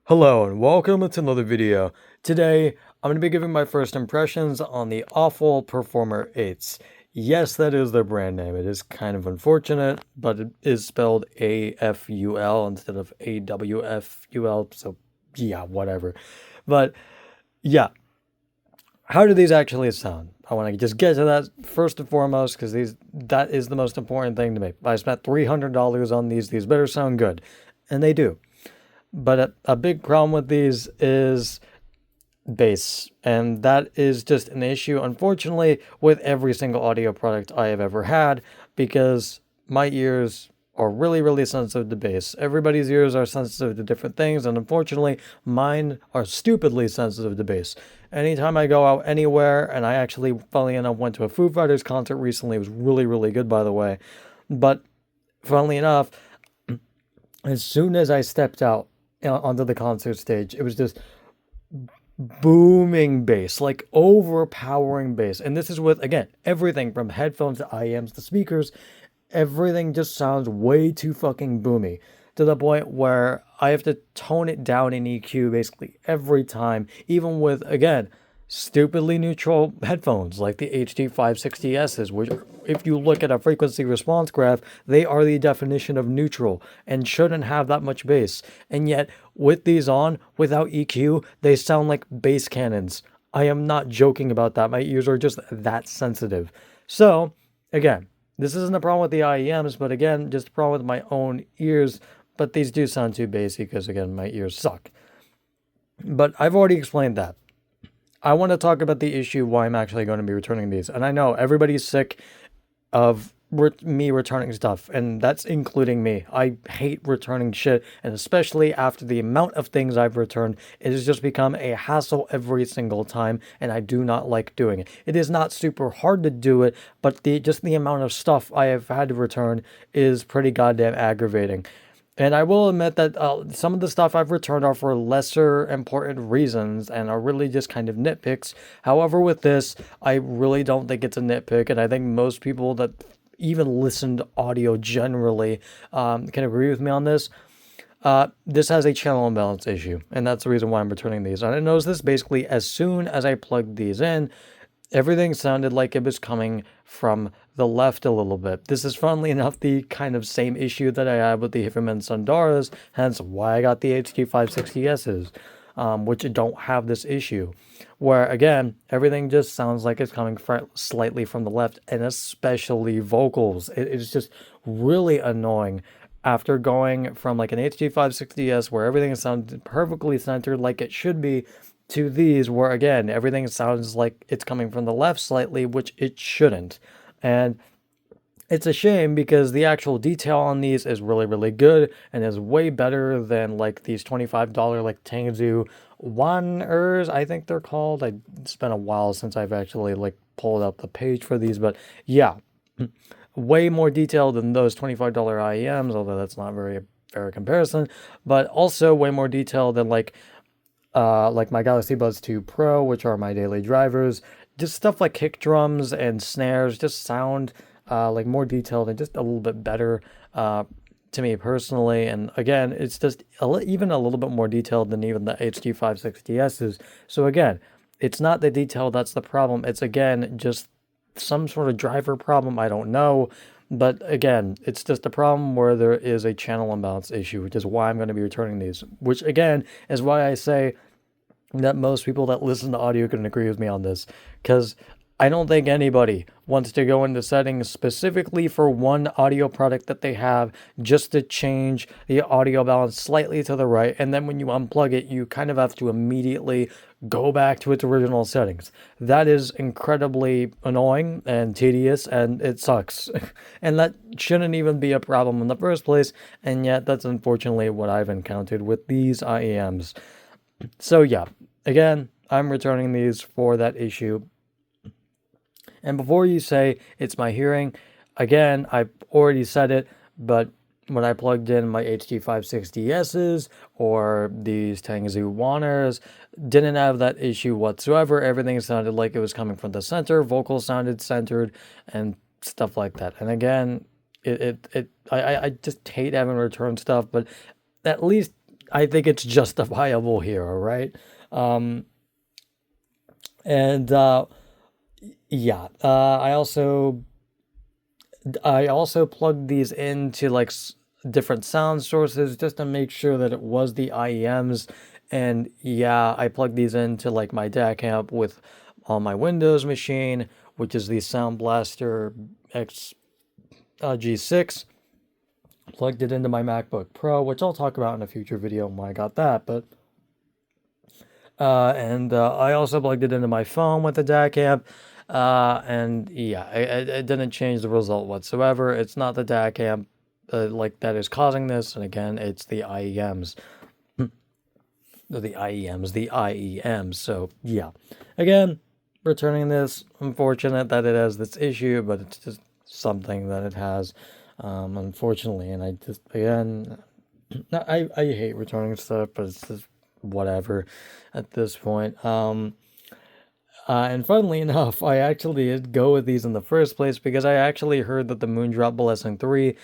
Hello and welcome to another video. Today, I'm going to be giving my first impressions on the Awful Performer 8s. Yes, that is their brand name. It is kind of unfortunate, but it is spelled AFUL instead of AWFUL, so yeah, whatever. But yeah, how do these actually sound? I want to just get to that first and foremost because that is the most important thing to me. I spent $300 on these better sound good, and they do. But a big problem with these is bass, and that is just an issue, unfortunately, with every single audio product I have ever had, because my ears are really, really sensitive to bass. Everybody's ears are sensitive to different things, and unfortunately, mine are stupidly sensitive to bass. Anytime I go out anywhere, and I actually, funnily enough, went to a Foo Fighters concert recently. It was really, really good, by the way. But funnily enough, as soon as I stepped out onto the concert stage, it was just booming bass, like overpowering bass. And this is with, again, everything from headphones to IEMs to speakers. Everything just sounds way too fucking boomy to the point where I have to tone it down in EQ basically every time, even with, again, stupidly neutral headphones like the HD560Ss, which, if you look at a frequency response graph, they are the definition of neutral and shouldn't have that much bass. And yet, with these on, without EQ, they sound like bass cannons. I am not joking about that. My ears are just that sensitive. So, again, this isn't a problem with the IEMs, but again, just a problem with my own ears. But these do sound too bassy because, again, my ears suck. But I've already explained that. I want to talk about the issue why I'm actually going to be returning these. And I know everybody's sick of me returning stuff, and that's including me. I hate returning shit, and especially after the amount of things I've returned, it has just become a hassle every single time, and I do not like doing it. It is not super hard to do it, but just the amount of stuff I have had to return is pretty goddamn aggravating. And I will admit that some of the stuff I've returned are for lesser important reasons and are really just kind of nitpicks. However, with this, I really don't think it's a nitpick, and I think most people that even listen to audio generally can agree with me on this. This has a channel imbalance issue, and that's the reason why I'm returning these. And I noticed this basically as soon as I plugged these in. Everything sounded like it was coming from the left a little bit. This is, funnily enough, the kind of same issue that I had with the Hifferman Sundaras, hence why I got the HD560Ss, which don't have this issue. Where, again, everything just sounds like it's coming slightly from the left, and especially vocals. It's just really annoying. After going from like an HD560S where everything sounds perfectly centered like it should be, to these where, again, everything sounds like it's coming from the left slightly, which it shouldn't. And it's a shame because the actual detail on these is really, really good and is way better than like these $25 like Tangzu Waners, I think they're called. It's been a while since I've actually like pulled up the page for these, but yeah, way more detailed than those $25 IEMs, although that's not very fair comparison, but also way more detailed than like my Galaxy Buds 2 Pro, which are my daily drivers. Just stuff like kick drums and snares just sound like more detailed and just a little bit better to me personally. And again, it's just even a little bit more detailed than even the HD560Ss. So again, it's not the detail that's the problem. It's, again, just some sort of driver problem. I don't know. But again, it's just a problem where there is a channel imbalance issue, which is why I'm going to be returning these. Which, again, is why I say that most people that listen to audio can agree with me on this. Because I don't think anybody wants to go into settings specifically for one audio product that they have just to change the audio balance slightly to the right. And then when you unplug it, you kind of have to immediately go back to its original settings. That is incredibly annoying and tedious, and it sucks. And that shouldn't even be a problem in the first place. And yet that's unfortunately what I've encountered with these IEMs. So yeah, again, I'm returning these for that issue. And before you say it's my hearing, again, I've already said it, but when I plugged in my HD560Ss or these Tangzu Waners, didn't have that issue whatsoever. Everything sounded like it was coming from the center. Vocals sounded centered and stuff like that. And again, I just hate having returned stuff, but at least I think it's justifiable here, all right? Um, and yeah, I also plugged these into like different sound sources just to make sure that it was the IEMs. And yeah, I plugged these into like my DAC amp with on my Windows machine, which is the Sound Blaster X G6. Plugged it into my MacBook Pro, which I'll talk about in a future video when I got that. But and I also plugged it into my phone with the DAC amp. And yeah, it didn't change the result whatsoever. It's not the DAC amp like that is causing this. And again, it's the IEMs. The IEMs. So yeah, again, returning this. Unfortunate that it has this issue, but it's just something that it has, unfortunately. And I just, again, I hate returning stuff, but it's just whatever at this point. And funnily enough, I actually did go with these in the first place because I actually heard that the Moondrop Blessing 3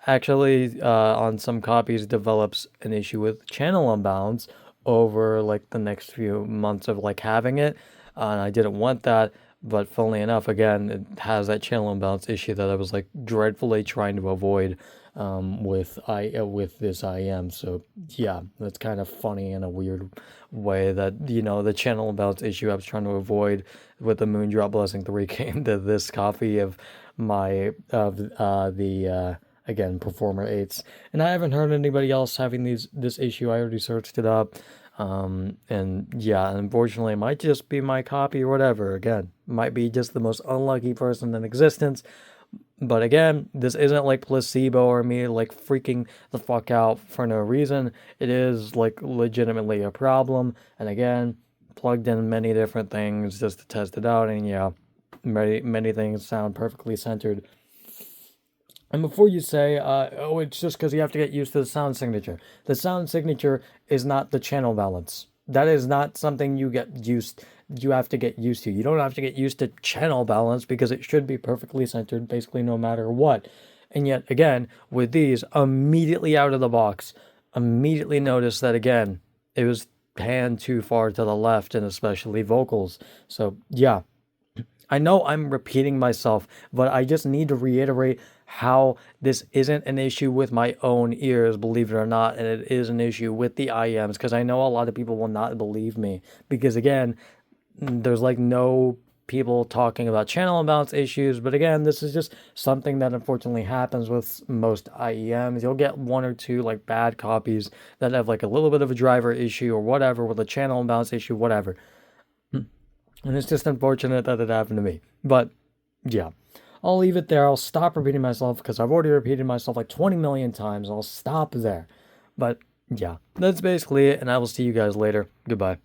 actually, on some copies, develops an issue with channel unbalance over like the next few months of like having it. And I didn't want that. But funnily enough, again, it has that channel imbalance issue that I was like dreadfully trying to avoid with this IM. So yeah, that's kind of funny in a weird way that the channel imbalance issue I was trying to avoid with the Moondrop Blessing 3 came to this copy of my the again Performer 8s, and I haven't heard anybody else having this issue. I already searched it up. And yeah, unfortunately, it might just be my copy or whatever. Again, might be just the most unlucky person in existence. But again, this isn't like placebo or me like freaking the fuck out for no reason. It is like legitimately a problem. And again, plugged in many different things just to test it out. And yeah, many things sound perfectly centered. And before you say, oh, it's just because you have to get used to the sound signature. The sound signature is not the channel balance. That is not something you have to get used to. You don't have to get used to channel balance because it should be perfectly centered basically no matter what. And yet, again, with these, immediately out of the box, immediately notice that, again, it was panned too far to the left, and especially vocals. So, yeah. I know I'm repeating myself, but I just need to reiterate how this isn't an issue with my own ears, believe it or not, and it is an issue with the IEMs, because I know a lot of people will not believe me, because again, there's like no people talking about channel imbalance issues, but again, this is just something that unfortunately happens with most IEMs. You'll get one or two like bad copies that have like a little bit of a driver issue or whatever, with a channel imbalance issue, whatever. And it's just unfortunate that it happened to me. But yeah, I'll leave it there. I'll stop repeating myself because I've already repeated myself like 20 million times. I'll stop there. But yeah, that's basically it. And I will see you guys later. Goodbye.